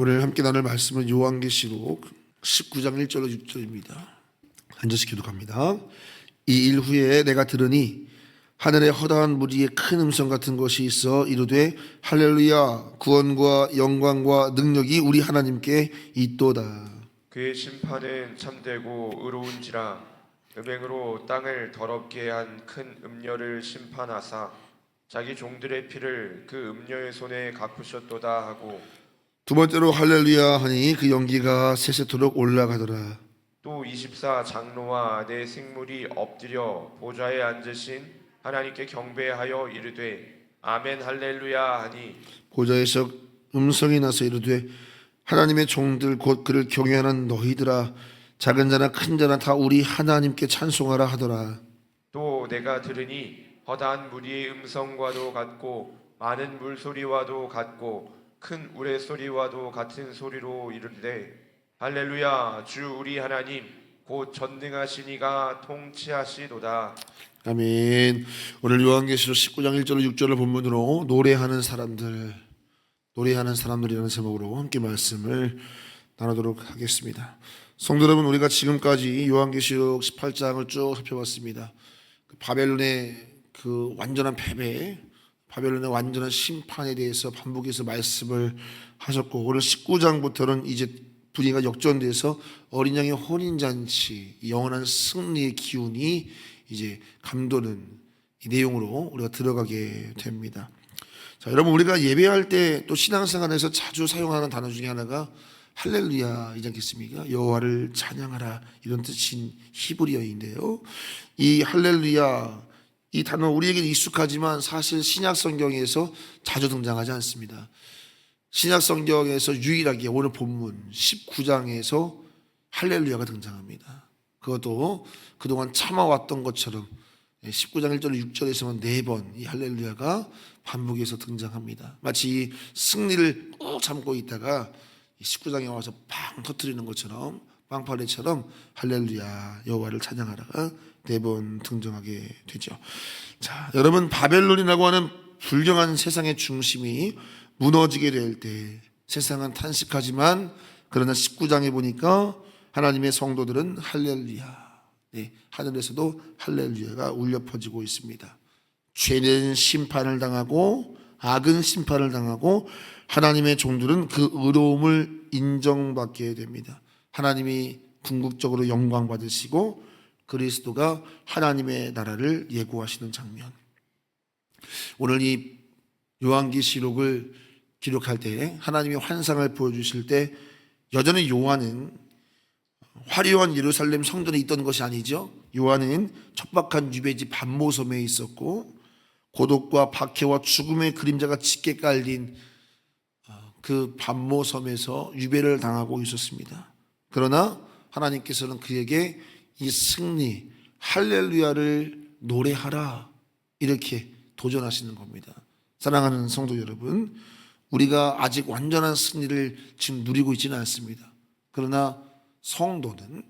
오늘 함께 나눌 말씀은 요한계시록 19장 1절로 6절입니다. 앉아서 기도합니다. 이 일 후에 내가 들으니 하늘에 허다한 무리의 큰 음성 같은 것이 있어 이르되 할렐루야, 구원과 영광과 능력이 우리 하나님께 있도다. 그의 심판은 참되고 의로운지라. 음행으로 땅을 더럽게 한 큰 음녀를 심판하사 자기 종들의 피를 그 음녀의 손에 갚으셨도다 하고, 두 번째로 할렐루야 하니 그 연기가 세세토록 올라가더라. 또 24 장로와 내 생물이 엎드려 보좌에 앉으신 하나님께 경배하여 이르되 아멘 할렐루야 하니, 보좌에서 음성이 나서 이르되 하나님의 종들 곧 그를 경외하는 너희들아, 작은 자나 큰 자나 다 우리 하나님께 찬송하라 하더라. 또 내가 들으니 허다한 무리의 음성과도 같고 많은 물소리와도 같고 큰 우레소리와도 같은 소리로 이르되 할렐루야, 주 우리 하나님 곧 전능하시니가 통치하시도다. 아멘. 오늘 요한계시록 19장 1절로 6절을 본문으로 노래하는 사람들이라는 제목으로 함께 말씀을 나누도록 하겠습니다. 성도 여러분, 우리가 지금까지 요한계시록 18장을 쭉 살펴봤습니다. 바벨론의 그 완전한 패배, 바벨론의 완전한 심판에 대해서 반복해서 말씀을 하셨고, 오늘 19장부터는 이제 분위기가 역전돼서 어린 양의 혼인잔치, 영원한 승리의 기운이 이제 감도는 이 내용으로 우리가 들어가게 됩니다. 자, 여러분, 우리가 예배할 때 또 신앙생활에서 자주 사용하는 단어 중에 하나가 할렐루야이지 않겠습니까? 여호와를 찬양하라, 이런 뜻인 히브리어인데요. 이 할렐루야, 이 단어 우리에게 익숙하지만 사실 신약 성경에서 자주 등장하지 않습니다. 신약 성경에서 유일하게 오늘 본문 19장에서 할렐루야가 등장합니다. 그것도 그동안 참아왔던 것처럼 19장 1절 6절에서만 4번 이 할렐루야가 반복해서 등장합니다. 마치 이 승리를 꾹 참고 있다가 19장에 와서 팡 터뜨리는 것처럼, 빵파레처럼 할렐루야, 여호와를 찬양하라가 4번 등장하게 되죠. 자, 여러분, 바벨론이라고 하는 불경한 세상의 중심이 무너지게 될 때 세상은 탄식하지만, 그러나 19장에 보니까 하나님의 성도들은 할렐루야, 하늘에서도 할렐루야가 울려 퍼지고 있습니다. 죄는 심판을 당하고 악은 심판을 당하고 하나님의 종들은 그 의로움을 인정받게 됩니다. 하나님이 궁극적으로 영광 받으시고 그리스도가 하나님의 나라를 예고하시는 장면. 오늘 이 요한계시록을 기록할 때 하나님의 환상을 보여주실 때 여전히 요한은 화려한 예루살렘 성전에 있던 것이 아니죠. 요한은 척박한 유배지 반모섬에 있었고 고독과 박해와 죽음의 그림자가 짙게 깔린 그 반모섬에서 유배를 당하고 있었습니다. 그러나 하나님께서는 그에게 이 승리, 할렐루야를 노래하라, 이렇게 도전하시는 겁니다. 사랑하는 성도 여러분, 우리가 아직 완전한 승리를 지금 누리고 있지는 않습니다. 그러나 성도는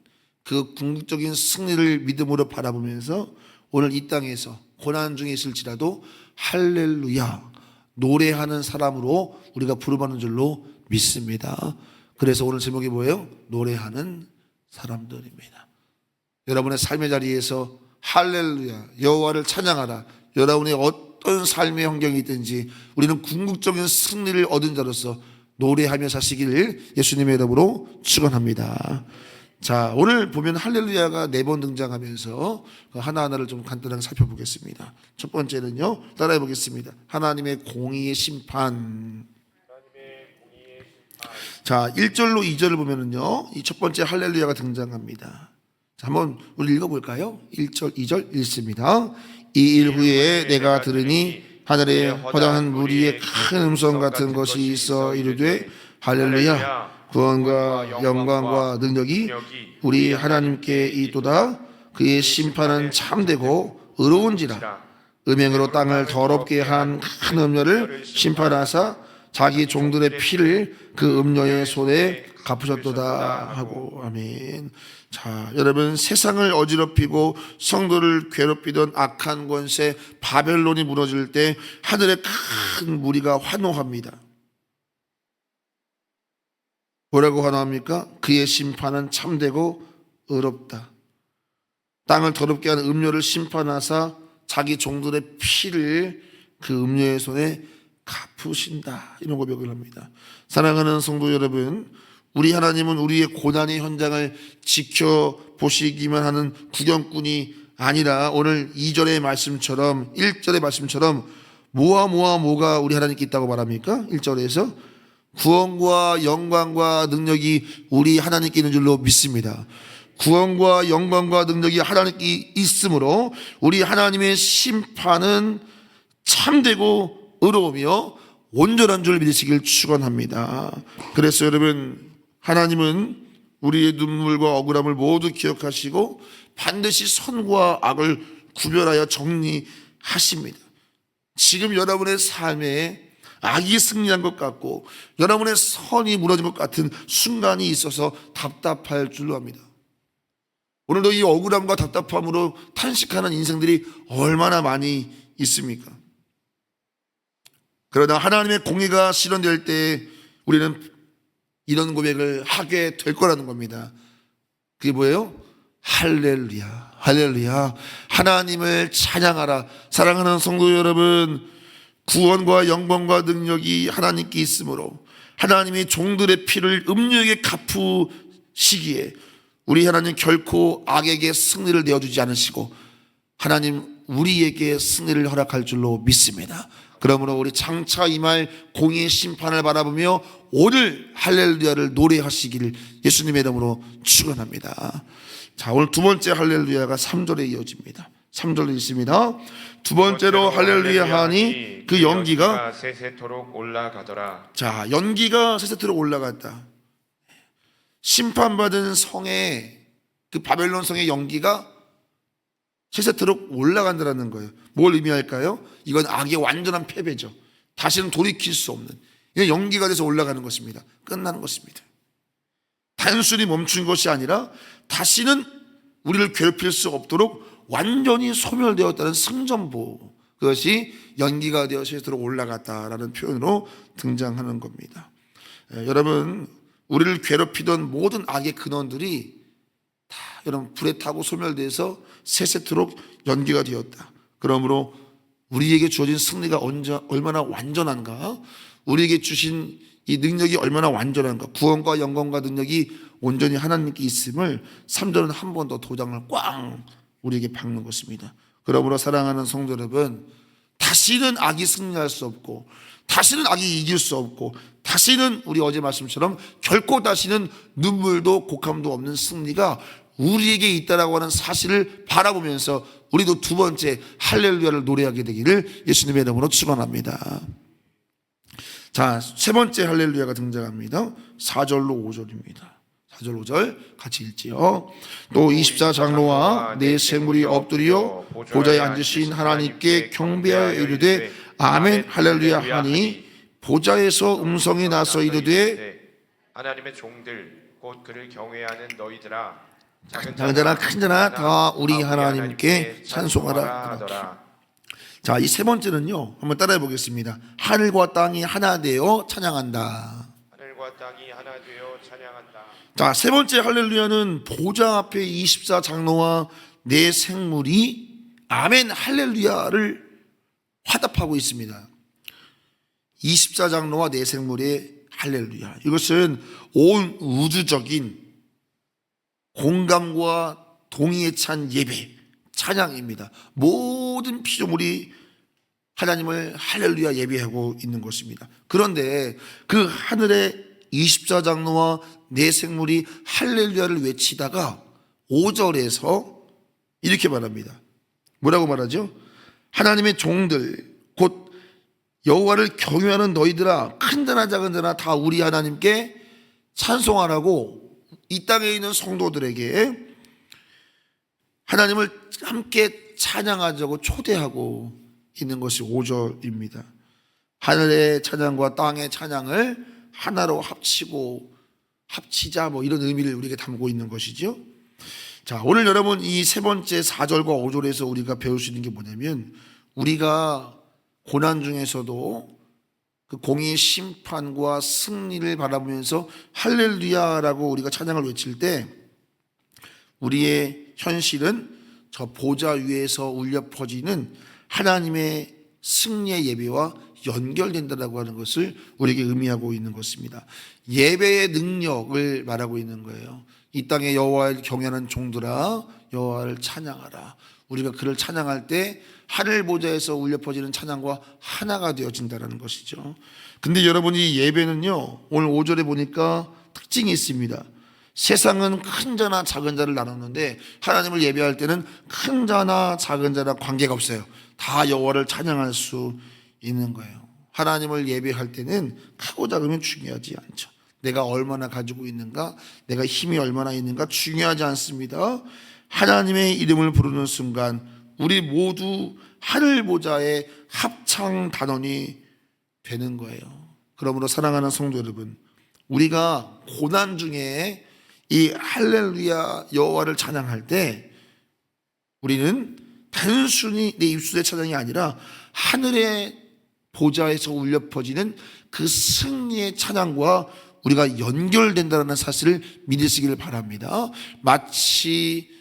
그 궁극적인 승리를 믿음으로 바라보면서 오늘 이 땅에서 고난 중에 있을지라도 할렐루야 노래하는 사람으로 우리가 부름받는 줄로 믿습니다. 그래서 오늘 제목이 뭐예요? 노래하는 사람들입니다. 여러분의 삶의 자리에서 할렐루야, 여호와를 찬양하라, 여러분의 어떤 삶의 환경이 있든지 우리는 궁극적인 승리를 얻은 자로서 노래하며 사시기를 예수님의 이름으로 축원합니다. 자, 오늘 보면 할렐루야가 4번 등장하면서 하나하나를 좀 간단하게 살펴보겠습니다. 첫 번째는요, 따라해 보겠습니다. 하나님의 공의의 심판. 자, 1절로 2절을 보면은요, 이 첫 번째 할렐루야가 등장합니다. 자, 한번 우리 읽어볼까요? 1절, 2절 읽습니다. 이 일 후에 내가 들으니 하늘에 허다한 무리의 큰 음성 같은 것이 있어 이르되 할렐루야, 구원과 영광과 능력이 우리 하나님께 있도다. 그의 심판은 참되고 의로운지라. 음행으로 땅을 더럽게 한 큰 음녀를 심판하사 자기 종들의 피를 그 음녀의 손에 갚으셨도다 하고. 아멘. 자, 여러분, 세상을 어지럽히고 성도를 괴롭히던 악한 권세 바벨론이 무너질 때 하늘의 큰 무리가 환호합니다. 뭐라고 하나합니까? 그의 심판은 참되고 의롭다. 땅을 더럽게 하는 음료를 심판하사 자기 종들의 피를 그 음료의 손에 갚으신다. 이런 고백을 합니다. 사랑하는 성도 여러분, 우리 하나님은 우리의 고난의 현장을 지켜보시기만 하는 구경꾼이 아니라 오늘 2절의 말씀처럼 1절의 말씀처럼 뭐가 우리 하나님께 있다고 말합니까? 1절에서 구원과 영광과 능력이 우리 하나님께 있는 줄로 믿습니다. 구원과 영광과 능력이 하나님께 있으므로 우리 하나님의 심판은 참되고 의로우며 온전한 줄 믿으시길 축원합니다. 그래서 여러분, 하나님은 우리의 눈물과 억울함을 모두 기억하시고 반드시 선과 악을 구별하여 정리하십니다. 지금 여러분의 삶에 악이 승리한 것 같고 여러분의 선이 무너진 것 같은 순간이 있어서 답답할 줄로 압니다. 오늘도 이 억울함과 답답함으로 탄식하는 인생들이 얼마나 많이 있습니까? 그러나 하나님의 공의가 실현될 때 우리는 이런 고백을 하게 될 거라는 겁니다. 그게 뭐예요? 할렐루야, 할렐루야. 하나님을 찬양하라. 사랑하는 성도 여러분, 구원과 영광과 능력이 하나님께 있으므로 하나님이 종들의 피를 음료에게 갚으시기에 우리 하나님 결코 악에게 승리를 내어주지 않으시고 하나님 우리에게 승리를 허락할 줄로 믿습니다. 그러므로 우리 장차 임할 공의의 심판을 바라보며 오늘 할렐루야를 노래하시기를 예수님의 이름으로 축원합니다. 자, 오늘 두 번째 할렐루야가 3절에 이어집니다. 3절에 있습니다. 두 번째로 할렐루야 하니 그 연기가 세세토록 올라가더라. 자, 연기가 세세토록 올라갔다. 심판받은 성의 그 바벨론 성의 연기가 세세토록 올라간다는 거예요. 뭘 의미할까요? 이건 악의 완전한 패배죠. 다시는 돌이킬 수 없는, 이건 연기가 돼서 올라가는 것입니다. 끝나는 것입니다. 단순히 멈춘 것이 아니라 다시는 우리를 괴롭힐 수 없도록 완전히 소멸되었다는 승전보, 그것이 연기가 되어 세세토록 올라갔다라는 표현으로 등장하는 겁니다. 여러분, 우리를 괴롭히던 모든 악의 근원들이 다 여러분 불에 타고 소멸돼서 세세토록 연기가 되었다. 그러므로 우리에게 주어진 승리가 얼마나 완전한가, 우리에게 주신 이 능력이 얼마나 완전한가, 구원과 영광과 능력이 온전히 하나님께 있음을 3절은 한 번 더 도장을 꽝 우리에게 박는 것입니다. 그러므로 사랑하는 성도 여러분, 다시는 악이 승리할 수 없고 다시는 악이 이길 수 없고 다시는 우리 어제 말씀처럼 결코 다시는 눈물도 곡함도 없는 승리가 우리에게 있다라고 하는 사실을 바라보면서 우리도 두 번째 할렐루야를 노래하게 되기를 예수님의 이름으로 축원합니다. 자, 세 번째 할렐루야가 등장합니다. 4절로 5절입니다. 4절 5절 같이 읽지요. 또 24장로와 네 생물이 엎드려 보좌에 앉으신 하나님께 경배하여 이르되 아멘 할렐루야 하니 보좌에서 음성이 나서 이르되 하나님의 종들 곧 그를 경외하는 너희들아, 작은 자나 큰 자나 다 우리 하나님께 찬송하라. 자, 이 세 번째는요, 한번 따라해 보겠습니다. 하늘과 땅이 하나 되어 찬양한다. 하늘과 땅이 하나 되어 찬양한다. 자, 세 번째 할렐루야는 보좌 앞에 24장로와 네 생물이 아멘 할렐루야를 화답하고 있습니다. 24장로와 네 생물의 할렐루야, 이것은 온 우주적인 공감과 동의에 찬 예배, 찬양입니다. 모든 피조물이 하나님을 할렐루야 예배하고 있는 것입니다. 그런데 그 하늘의 24장로와 네 생물이 할렐루야를 외치다가 5절에서 이렇게 말합니다. 뭐라고 말하죠? 하나님의 종들 곧 여호와를 경외하는 너희들아, 큰 자나 작은 자나 다 우리 하나님께 찬송하라고 이 땅에 있는 성도들에게 하나님을 함께 찬양하자고 초대하고 있는 것이 5절입니다. 하늘의 찬양과 땅의 찬양을 하나로 합치자 뭐 이런 의미를 우리에게 담고 있는 것이죠. 자, 오늘 여러분 이 세 번째 4절과 5절에서 우리가 배울 수 있는 게 뭐냐면, 우리가 고난 중에서도 그 공의의 심판과 승리를 바라보면서 할렐루야라고 우리가 찬양을 외칠 때 우리의 현실은 저 보좌 위에서 울려 퍼지는 하나님의 승리의 예배와 연결된다라고 하는 것을 우리에게 의미하고 있는 것입니다. 예배의 능력을 말하고 있는 거예요. 이 땅에 여호와를 경외하는 종들아 여호와를 찬양하라. 우리가 그를 찬양할 때 하늘 보좌에서 울려 퍼지는 찬양과 하나가 되어진다라는 것이죠. 근데 여러분, 이 예배는요, 오늘 5절에 보니까 특징이 있습니다. 세상은 큰 자나 작은 자를 나눴는데 하나님을 예배할 때는 큰 자나 작은 자나 관계가 없어요. 다 여호와를 찬양할 수 있는 거예요. 하나님을 예배할 때는 크고 작으면 중요하지 않죠. 내가 얼마나 가지고 있는가, 내가 힘이 얼마나 있는가 중요하지 않습니다. 하나님의 이름을 부르는 순간 우리 모두 하늘 보좌의 합창 단원이 되는 거예요. 그러므로 사랑하는 성도 여러분, 우리가 고난 중에 이 할렐루야 여호와를 찬양할 때 우리는 단순히 내 입술의 찬양이 아니라 하늘의 보좌에서 울려 퍼지는 그 승리의 찬양과 우리가 연결된다는 사실을 믿으시기를 바랍니다. 마치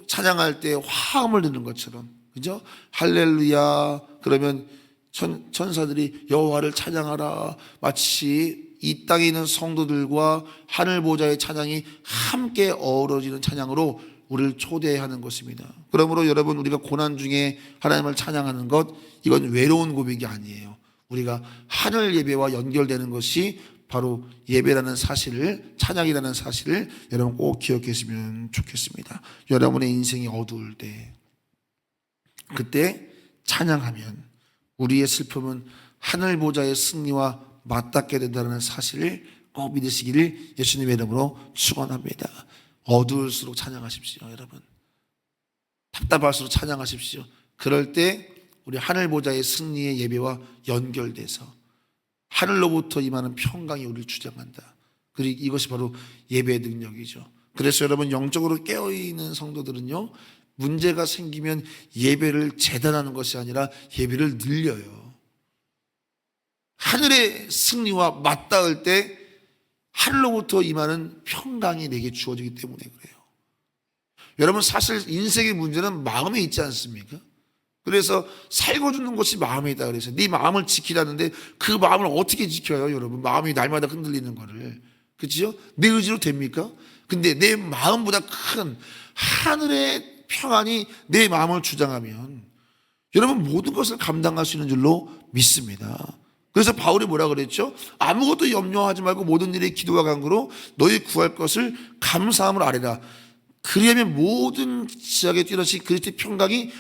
찬양할 때 화음을 듣는 것처럼, 그죠? 할렐루야 그러면 천사들이 여호와를 찬양하라, 마치 이 땅에 있는 성도들과 하늘 보좌의 찬양이 함께 어우러지는 찬양으로 우리를 초대하는 것입니다. 그러므로 여러분, 우리가 고난 중에 하나님을 찬양하는 것, 이건 외로운 고백이 아니에요. 우리가 하늘 예배와 연결되는 것이 바로 예배라는 사실을, 찬양이라는 사실을 여러분 꼭 기억했으면 좋겠습니다. 여러분의 인생이 어두울 때, 그때 찬양하면 우리의 슬픔은 하늘 보좌의 승리와 맞닿게 된다는 사실을 꼭 믿으시기를 예수님의 이름으로 축원합니다. 어두울수록 찬양하십시오, 여러분. 답답할수록 찬양하십시오. 그럴 때 우리 하늘 보좌의 승리의 예배와 연결돼서 하늘로부터 임하는 평강이 우리를 주장한다. 그리고 이것이 바로 예배의 능력이죠. 그래서 여러분, 영적으로 깨어있는 성도들은요, 문제가 생기면 예배를 재단하는 것이 아니라 예배를 늘려요. 하늘의 승리와 맞닿을 때 하늘로부터 임하는 평강이 내게 주어지기 때문에 그래요. 여러분, 사실 인생의 문제는 마음에 있지 않습니까? 그래서 살고 죽는 것이 마음에 있다 그래서 네 마음을 지키라는데 그 마음을 어떻게 지켜요, 여러분? 마음이 날마다 흔들리는 거를. 그렇죠? 내 의지로 됩니까? 근데 내 마음보다 큰 하늘의 평안이 내 마음을 주장하면 여러분, 모든 것을 감당할 수 있는 줄로 믿습니다. 그래서 바울이 뭐라 그랬죠? 아무것도 염려하지 말고 모든 일에 기도와 간구로 너희 구할 것을 감사함으로 아뢰라. 그리하면 모든 지각에 뛰어나신 그리스도의 평강이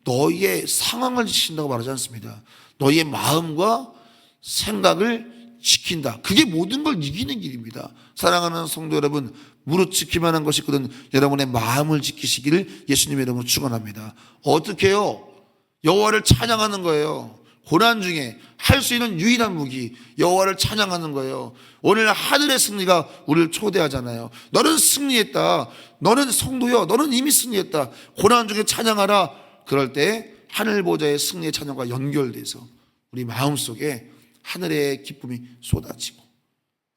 너희의 상황을 지킨다고 말하지 않습니다. 너희의 마음과 생각을 지킨다. 그게 모든 걸 이기는 길입니다. 사랑하는 성도 여러분, 무릇 지키만 한 것이 있거든 여러분의 마음을 지키시기를 예수님의 이름으로 축원합니다. 어떻게 해요? 여호와를 찬양하는 거예요. 고난 중에 할 수 있는 유일한 무기, 여호와를 찬양하는 거예요. 오늘 하늘의 승리가 우리를 초대하잖아요. 너는 승리했다. 너는 성도여. 너는 이미 승리했다. 고난 중에 찬양하라. 그럴 때 하늘 보좌의 승리의 찬양과 연결돼서 우리 마음속에 하늘의 기쁨이 쏟아지고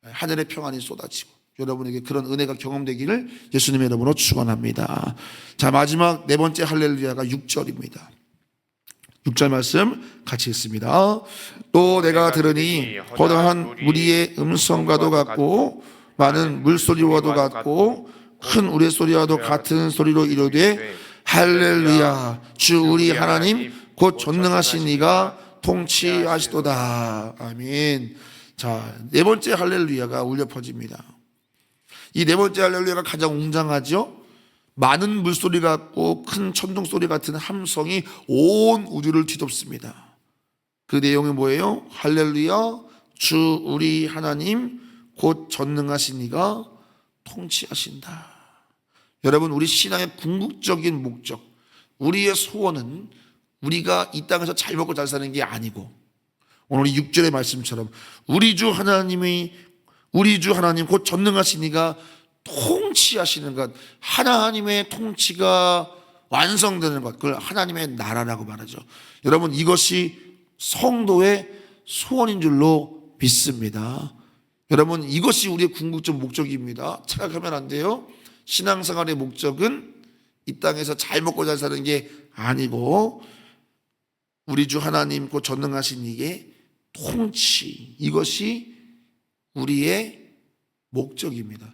하늘의 평안이 쏟아지고 여러분에게 그런 은혜가 경험되기를 예수님의 이름으로 축원합니다. 자, 마지막 네 번째 할렐루야가 6절입니다. 6절 말씀 같이 읽습니다. 또 내가 들으니 허다한 무리의 음성과도 같고 많은 물소리와도 같고 큰 우레소리와도 같은 소리로 이르되 할렐루야, 주 우리 하나님 곧 전능하신 이가 통치하시도다. 아멘. 자, 네 번째 할렐루야가 울려 퍼집니다. 이 네 번째 할렐루야가 가장 웅장하죠. 많은 물소리 같고 큰 천둥소리 같은 함성이 온 우주를 뒤덮습니다. 그 내용이 뭐예요? 할렐루야, 주 우리 하나님 곧 전능하신 이가 통치하신다. 여러분, 우리 신앙의 궁극적인 목적, 우리의 소원은 우리가 이 땅에서 잘 먹고 잘 사는 게 아니고 오늘 6절의 말씀처럼 우리 주 하나님 곧 전능하신 이가 통치하시는 것, 하나님의 통치가 완성되는 것, 그걸 하나님의 나라라고 말하죠. 여러분, 이것이 성도의 소원인 줄로 믿습니다. 여러분, 이것이 우리의 궁극적 목적입니다. 착각하면 안 돼요. 신앙생활의 목적은 이 땅에서 잘 먹고 잘 사는 게 아니고 우리 주 하나님 곧 전능하신 이의 통치, 이것이 우리의 목적입니다.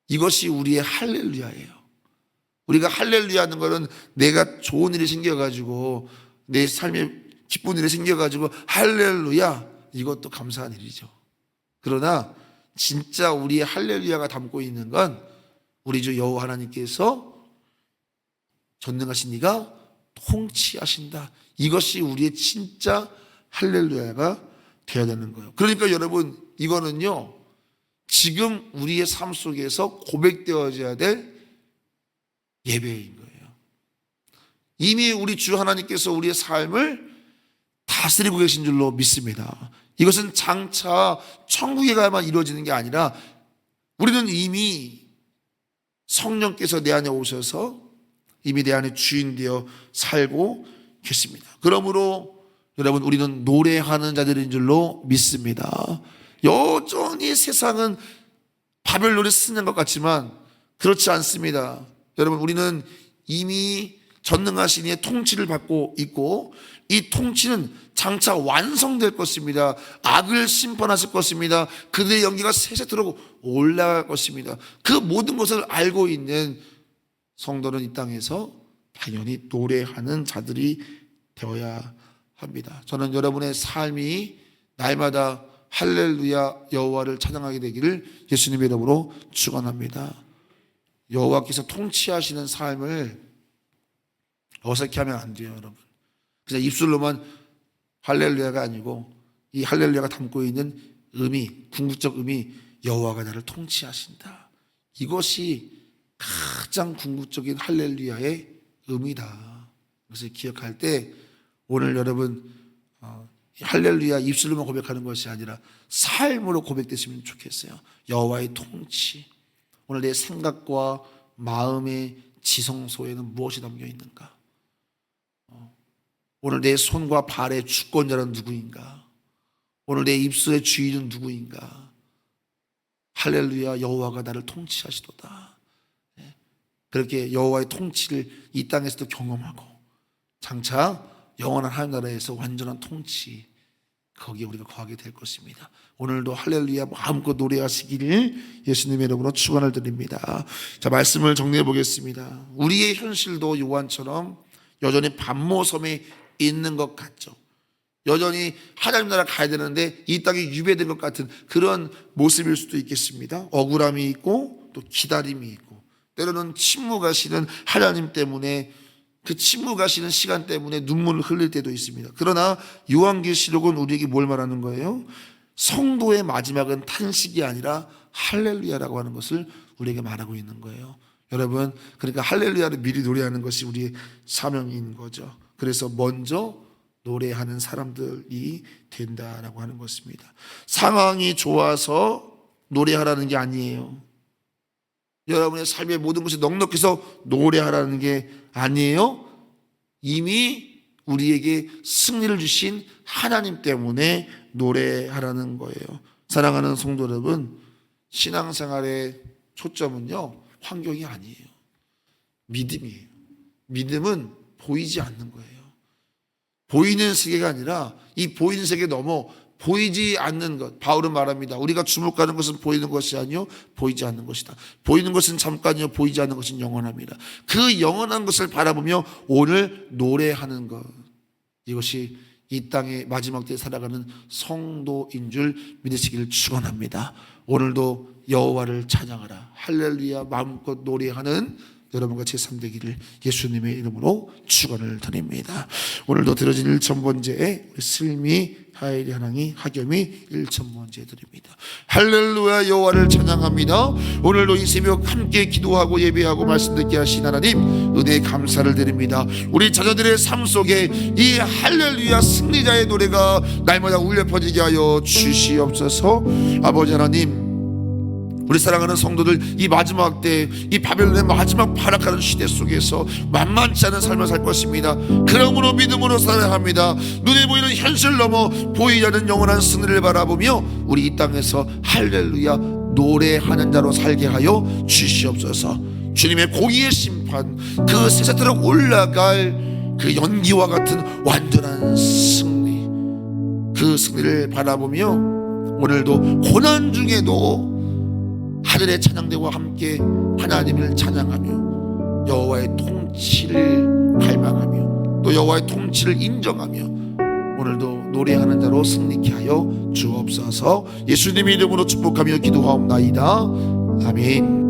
이것이 우리의 할렐루야예요. 우리가 할렐루야 하는 것은 내가 좋은 일이 생겨가지고 내 삶에 기쁜 일이 생겨가지고 할렐루야, 이것도 감사한 일이죠. 그러나 진짜 우리의 할렐루야가 담고 있는 건 우리 주 여호와 하나님께서 전능하신 이가 통치하신다, 이것이 우리의 진짜 할렐루야가 되어야 되는 거예요. 그러니까 여러분, 이거는요 지금 우리의 삶 속에서 고백되어져야 될 예배인 거예요. 이미 우리 주 하나님께서 우리의 삶을 다스리고 계신 줄로 믿습니다. 이것은 장차 천국에 가야만 이루어지는 게 아니라 우리는 이미 성령께서 내 안에 오셔서 이미 내 안에 주인 되어 살고 계십니다. 그러므로 여러분, 우리는 노래하는 자들인 줄로 믿습니다. 여전히 세상은 바벨론에 쓰는 것 같지만 그렇지 않습니다. 여러분, 우리는 이미 전능하신 이의 통치를 받고 있고 이 통치는 장차 완성될 것입니다. 악을 심판하실 것입니다. 그들의 연기가 세세토록 올라갈 것입니다. 그 모든 것을 알고 있는 성도는 이 땅에서 당연히 노래하는 자들이 되어야 합니다. 저는 여러분의 삶이 날마다 할렐루야 여호와를 찬양하게 되기를 예수님의 이름으로 축원합니다. 여호와께서 통치하시는 삶을 어색해하면 안 돼요, 여러분. 그냥 입술로만 할렐루야가 아니고 이 할렐루야가 담고 있는 의미, 궁극적 의미, 여호와가 나를 통치하신다, 이것이 가장 궁극적인 할렐루야의 의미다. 그것을 기억할 때 오늘 여러분 할렐루야 입술로만 고백하는 것이 아니라 삶으로 고백됐으면 좋겠어요. 여호와의 통치. 오늘 내 생각과 마음의 지성소에는 무엇이 담겨 있는가? 오늘 내 손과 발의 주권자는 누구인가? 오늘 내 입술의 주인은 누구인가? 할렐루야 여호와가 나를 통치하시도다. 그렇게 여호와의 통치를 이 땅에서도 경험하고 장차 영원한 하나님 나라에서 완전한 통치, 거기에 우리가 거하게 될 것입니다. 오늘도 할렐루야 마음껏 노래하시기를 예수님의 이름으로 축원을 드립니다. 자, 말씀을 정리해 보겠습니다. 우리의 현실도 요한처럼 여전히 반모섬에 있는 것 같죠. 여전히 하나님 나라 가야 되는데 이 땅에 유배된 것 같은 그런 모습일 수도 있겠습니다. 억울함이 있고 또 기다림이 있고 때로는 침묵하시는 하나님 때문에, 그 침묵하시는 시간 때문에 눈물을 흘릴 때도 있습니다. 그러나 요한계시록은 우리에게 뭘 말하는 거예요? 성도의 마지막은 탄식이 아니라 할렐루야라고 하는 것을 우리에게 말하고 있는 거예요. 여러분, 그러니까 할렐루야를 미리 노래하는 것이 우리의 사명인 거죠. 그래서 먼저 노래하는 사람들이 된다라고 하는 것입니다. 상황이 좋아서 노래하라는 게 아니에요. 여러분의 삶의 모든 것이 넉넉해서 노래하라는 게 아니에요. 이미 우리에게 승리를 주신 하나님 때문에 노래하라는 거예요. 사랑하는 성도 여러분, 신앙생활의 초점은요 환경이 아니에요. 믿음이에요. 믿음은 보이지 않는 거예요. 보이는 세계가 아니라 이 보이는 세계 넘어 보이지 않는 것. 바울은 말합니다. 우리가 주목하는 것은 보이는 것이 아니요 보이지 않는 것이다. 보이는 것은 잠깐이요 보이지 않는 것은 영원합니다. 그 영원한 것을 바라보며 오늘 노래하는 것, 이것이 이 땅의 마지막 때에 살아가는 성도인 줄 믿으시기를 축원합니다. 오늘도 여호와를 찬양하라, 할렐루야 마음껏 노래하는 여러분과 제3 되기를 예수님의 이름으로 축원을 드립니다. 오늘도 들어진 1,000번째에 우리 슬미, 하엘이, 하랑이, 하겸이 1,000번째 드립니다. 할렐루야 여호와를 찬양합니다. 오늘도 이 새벽 함께 기도하고 예배하고 말씀 듣게 하신 하나님 은혜에 감사를 드립니다. 우리 자녀들의 삶 속에 이 할렐루야 승리자의 노래가 날마다 울려 퍼지게 하여 주시옵소서. 아버지 하나님, 우리 사랑하는 성도들, 이 마지막 때, 이 바벨론의 마지막 발악하는 시대 속에서 만만치 않은 삶을 살 것입니다. 그러므로 믿음으로 살아야 합니다. 눈에 보이는 현실 넘어 보이지 않는 영원한 승리를 바라보며 우리 이 땅에서 할렐루야 노래하는 자로 살게 하여 주시옵소서. 주님의 공의의 심판, 그 세상으로 올라갈 그 연기와 같은 완전한 승리, 그 승리를 바라보며 오늘도 고난 중에도 하늘의 찬양대와 함께 하나님을 찬양하며 여호와의 통치를 갈망하며 또 여호와의 통치를 인정하며 오늘도 노래하는 자로 승리케 하여 주옵소서. 예수님의 이름으로 축복하며 기도하옵나이다. 아멘.